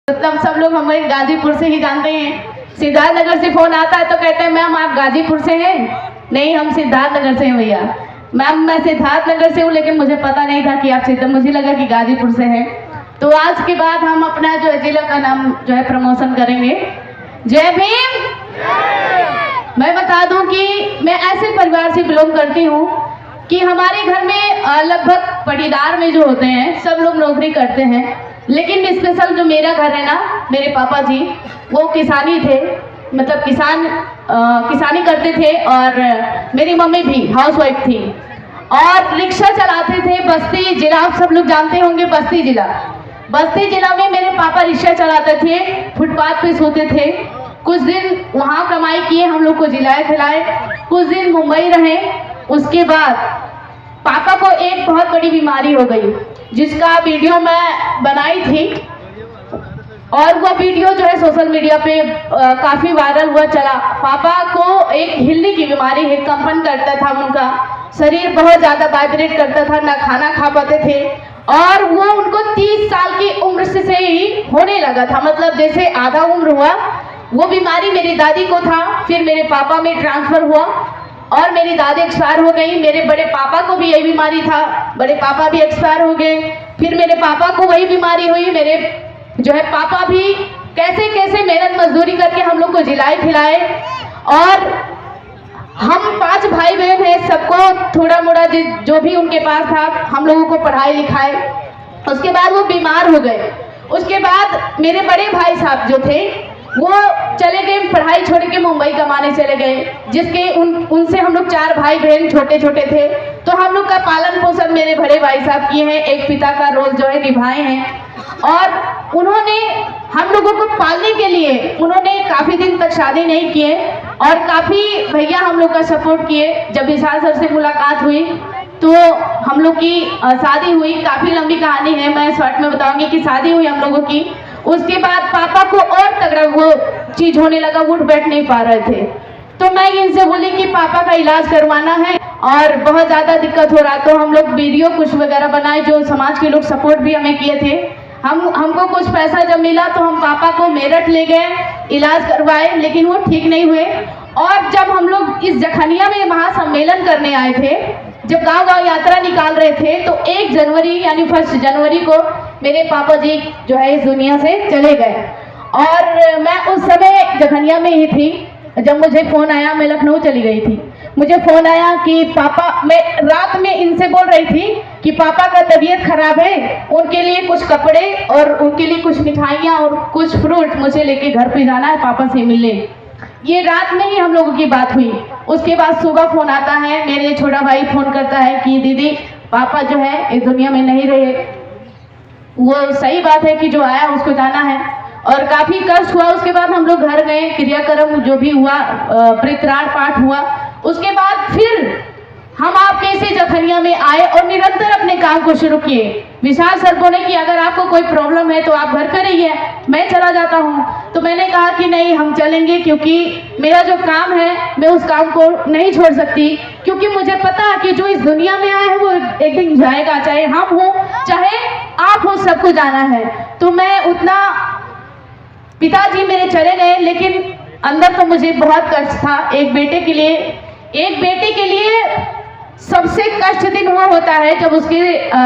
मतलब सब लोग हमें गाजीपुर से ही जानते हैं। सिद्धार्थ नगर से फोन आता है तो कहते हैं मैम आप गाजीपुर से हैं? नहीं, हम सिद्धार्थ नगर से हैं भैया। मैम मैं सिद्धार्थ नगर से हूँ, लेकिन मुझे पता नहीं था कि आप मुझे लगा कि गाजीपुर से हैं। तो आज के बाद हम अपना जो है जिला का नाम जो है प्रमोशन करेंगे। जय भीम। मैं बता दूं कि मैं ऐसे परिवार से बिलोंग करती हूँ कि हमारे घर में लगभग पटीदार में जो होते हैं सब लोग नौकरी करते हैं, लेकिन स्पेशल जो मेरा घर है ना, मेरे पापा जी वो किसानी थे, मतलब किसानी करते थे, और मेरी मम्मी भी हाउसवाइफ थी और रिक्शा चलाते थे। बस्ती जिला आप सब लोग जानते होंगे, बस्ती जिला में मेरे पापा रिक्शा चलाते थे, फुटपाथ पे सोते थे। कुछ दिन वहाँ कमाई किए, हम लोग को जिलाए खिलाए, कुछ दिन मुंबई रहे। उसके बाद पापा को एक बहुत बड़ी बीमारी हो गई जिसका वीडियो मैं बनाई थी, और वो वीडियो जो है सोशल मीडिया पे काफ़ी वायरल हुआ चला। पापा को एक हिल्ली की बीमारी है, कंपन करता था, उनका शरीर बहुत ज़्यादा वाइब्रेट करता था, ना खाना खा पाते थे, और वो उनको 30 साल की उम्र से ही होने लगा था, मतलब जैसे आधा उम्र हुआ। वो बीमारी मेरी दादी को था, फिर मेरे पापा में ट्रांसफ़र हुआ और मेरी दादी एक्सपायर हो गई। मेरे बड़े पापा को भी यही बीमारी था, बड़े पापा भी एक्सपायर हो गए। फिर मेरे पापा को वही बीमारी हुई। मेरे जो है पापा भी कैसे कैसे मेहनत मजदूरी करके हम लोग को जिलाए खिलाए, और हम 5 भाई बहन हैं, सबको थोड़ा मोड़ा जो भी उनके पास था हम लोगों को पढ़ाई लिखाए। उसके बाद वो बीमार हो गए। उसके बाद मेरे बड़े भाई साहब जो थे वो चले गए, पढ़ाई छोड़ के मुंबई कमाने चले गए, जिसके उनसे हम लोग 4 भाई बहन छोटे छोटे थे। तो हम लोग का पालन पोषण मेरे बड़े भाई साहब किए हैं, एक पिता का रोल जो है निभाए हैं, और उन्होंने हम लोगों को पालने के लिए उन्होंने काफ़ी दिन तक शादी नहीं किए, और काफ़ी भैया हम लोग का सपोर्ट किए। जब विशाल सर से मुलाकात हुई तो हम लोग की शादी हुई। काफ़ी लंबी कहानी है, मैं शॉर्ट में बताऊंगी कि शादी हुई हम लोगों की। उसके बाद पापा को और तगड़ा वो चीज़ होने लगा, उठ बैठ नहीं पा रहे थे। तो मैं इनसे बोली कि पापा का इलाज करवाना है और बहुत ज़्यादा दिक्कत हो रहा। तो हम लोग वीडियो कुछ वगैरह बनाए, जो समाज के लोग सपोर्ट भी हमें किए थे। हमको कुछ पैसा जब मिला तो हम पापा को मेरठ ले गए, इलाज करवाए, लेकिन वो ठीक नहीं हुए। और जब हम लोग इस जखनिया में महासम्मेलन करने आए थे, जब गांव-गांव यात्रा निकाल रहे थे, तो 1 जनवरी यानी 1 जनवरी को मेरे पापा जी जो है इस दुनिया से चले गए। और मैं उस समय जखनिया में ही थी जब मुझे फ़ोन आया। मैं लखनऊ चली गई थी, मुझे फ़ोन आया कि पापा, मैं रात में इनसे बोल रही थी कि पापा का तबीयत खराब है, उनके लिए कुछ कपड़े और उनके लिए कुछ मिठाइयाँ और कुछ फ्रूट मुझे लेके घर पे जाना है, पापा से मिलने। ये रात में ही हम लोगों की बात हुई। उसके बाद सुबह फ़ोन आता है, मेरे छोटा भाई फ़ोन करता है कि दीदी पापा जो है इस दुनिया में नहीं रहे। वो सही बात है कि जो आया उसको जाना है, और काफ़ी कष्ट हुआ। उसके बाद हम लोग घर गए, क्रियाक्रम जो भी हुआ, परित्राण पाठ हुआ। उसके बाद फिर हम आपके इसी जखनिया में आए और निरंतर अपने काम को शुरू किए। विशाल सर बोले कि अगर आपको कोई प्रॉब्लम है तो आप घर पे रहिए, मैं चला जाता हूँ। तो मैंने कहा कि नहीं, हम चलेंगे, क्योंकि मेरा जो काम है मैं उस काम को नहीं छोड़ सकती, क्योंकि मुझे पता है कि जो इस दुनिया में आया है वो एक दिन जाएगा, चाहे हम हो चाहे आप हो, सबको जाना है। तो मैं उतना, पिताजी मेरे चले गए, लेकिन अंदर तो मुझे बहुत कष्ट था। एक बेटे के लिए सबसे कष्ट दिन वो होता है जब उसके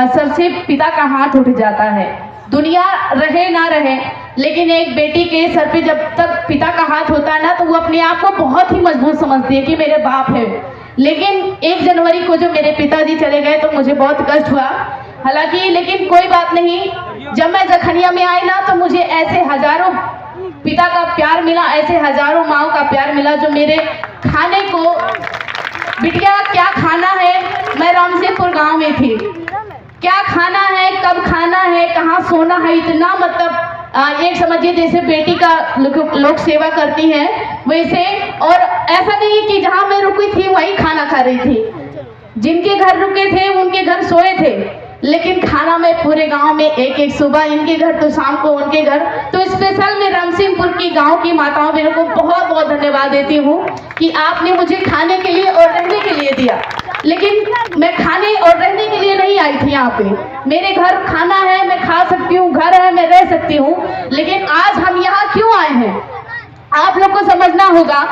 सर से पिता का हाथ उठ जाता है। दुनिया रहे ना रहे, लेकिन एक बेटी के सर पे जब तक पिता का हाथ होता है ना, तो वो अपने आप को बहुत ही मजबूत समझती है कि मेरे बाप है। लेकिन 1 जनवरी को जब मेरे पिताजी चले गए तो मुझे बहुत कष्ट हुआ। हालांकि लेकिन कोई बात नहीं, जब मैं जखनिया में आई ना, तो मुझे ऐसे हजारों पिता का प्यार मिला, ऐसे हजारों माँओं का प्यार मिला, जो मेरे खाने को, बिटिया क्या खाना है, मैं रामसेपुर गांव में थी, क्या खाना है, कब खाना है, कहाँ सोना है, इतना मतलब एक समझिए जैसे बेटी का लोग सेवा करती हैं वैसे। और ऐसा नहीं कि जहाँ मैं रुकी थी वहीं खाना खा रही थी, जिनके घर रुके थे उनके घर सोए थे, लेकिन खाना मैं पूरे गांव में एक सुबह इनके घर तो शाम को उनके घर। तो स्पेशल मैं रामसिंहपुर की गांव की माताओं बहनों को बहुत बहुत धन्यवाद देती हूँ कि आपने मुझे खाने के लिए और रहने के लिए दिया। लेकिन मैं खाने और रहने के लिए नहीं आई थी यहाँ पे। मेरे घर खाना है, मैं खा सकती हूँ, घर है, मैं रह सकती हूँ, लेकिन आज हम यहाँ क्यों आए हैं आप लोग को समझना होगा।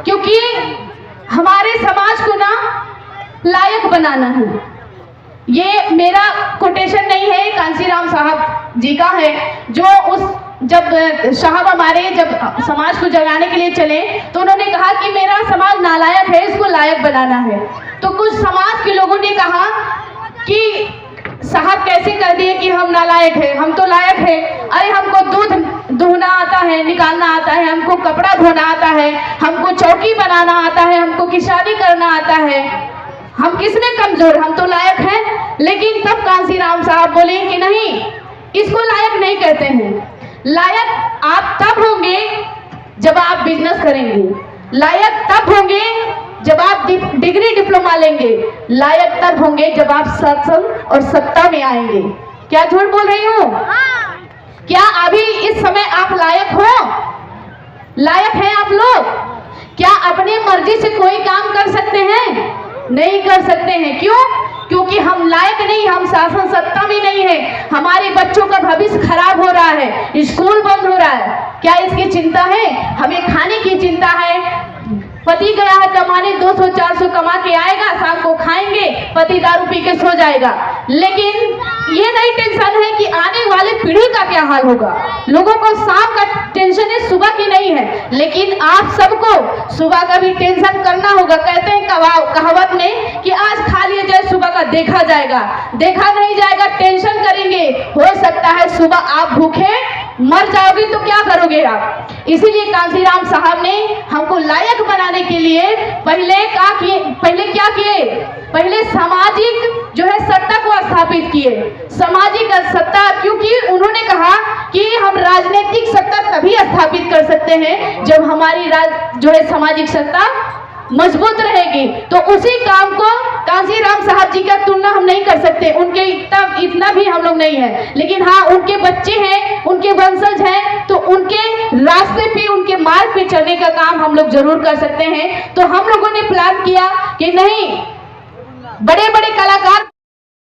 क्योंकि हमारे समाज को ना लायक बनाना है। ये मेरा कोटेशन नहीं है, कांसीराम साहब जी का है, जो जब साहब हमारे जब समाज को जगाने के लिए चले तो उन्होंने कहा कि मेरा समाज नालायक है, इसको लायक बनाना है। तो कुछ समाज के लोगों ने कहा कि साहब कैसे कर दिए कि हम नालायक हैं, हम तो लायक हैं। अरे हमको दूध दुहना आता है, निकालना आता है, हमको कपड़ा धोना आता है, हमको चौकी बनाना आता है, हमको किसानी करना आता है, हम किसने कमजोर, हम तो लायक हैं। लेकिन तब कांसीराम साहब बोले कि नहीं, इसको लायक नहीं कहते हैं। लायक आप तब होंगे जब आप बिजनेस करेंगे, लायक तब होंगे जब आप डिग्री डिप्लोमा लेंगे, लायक तब होंगे जब आप शासन और सत्ता में आएंगे। क्या झूठ बोल रही हूँ? क्या अभी इस समय आप लायक हो? लायक हैं आप लोग? क्या अपनी मर्जी से कोई काम कर सकते हैं? नहीं कर सकते हैं। क्यों? क्योंकि हम लायक नहीं, हम शासन सत्ता में नहीं है। हमारे बच्चों का भविष्य खराब हो रहा है, स्कूल बंद हो रहा है। क्या इसकी चिंता है? हमें खाने की चिंता है। पति गया है कमाने, 200-400 कमा के आएगा, शाम को खाएंगे, पति दारू पी के सो जाएगा। लेकिन ये नहीं टेंशन है कि आने वाले पीढ़ी का क्या हाल होगा। लोगों को शाम का टेंशन है, सुबह की नहीं है। लेकिन आप सबको सुबह का भी टेंशन करना होगा। कहते हैं कहावत में कि आज खा लिया जाए, सुबह का देखा जाएगा। देखा नहीं जाएगा, टेंशन करेंगे, हो सकता है सुबह आप भूखे मर जाओगे, तो क्या करोगे आप? इसीलिए कांसीराम साहब ने हमको लायक बनाने के लिए पहले क्या किए? पहले सामाजिक जो है सत्ता को स्थापित किए, सामाजिक सत्ता। क्योंकि उन्होंने कहा कि हम राजनीतिक सत्ता तभी स्थापित कर सकते हैं जब हमारी जो है सामाजिक सत्ता मजबूत रहेगी। तो उसी काम को कांसीराम साहब जी का तुलना हम नहीं कर सकते, उनके इतना भी हम लोग नहीं है। लेकिन हाँ, उनके बच्चे हैं, उनके वंशज हैं, तो उनके रास्ते पे, उनके मार्ग पे चलने का काम हम लोग जरूर कर सकते हैं। तो हम लोगों ने प्लान किया कि नहीं, बड़े बड़े कलाकार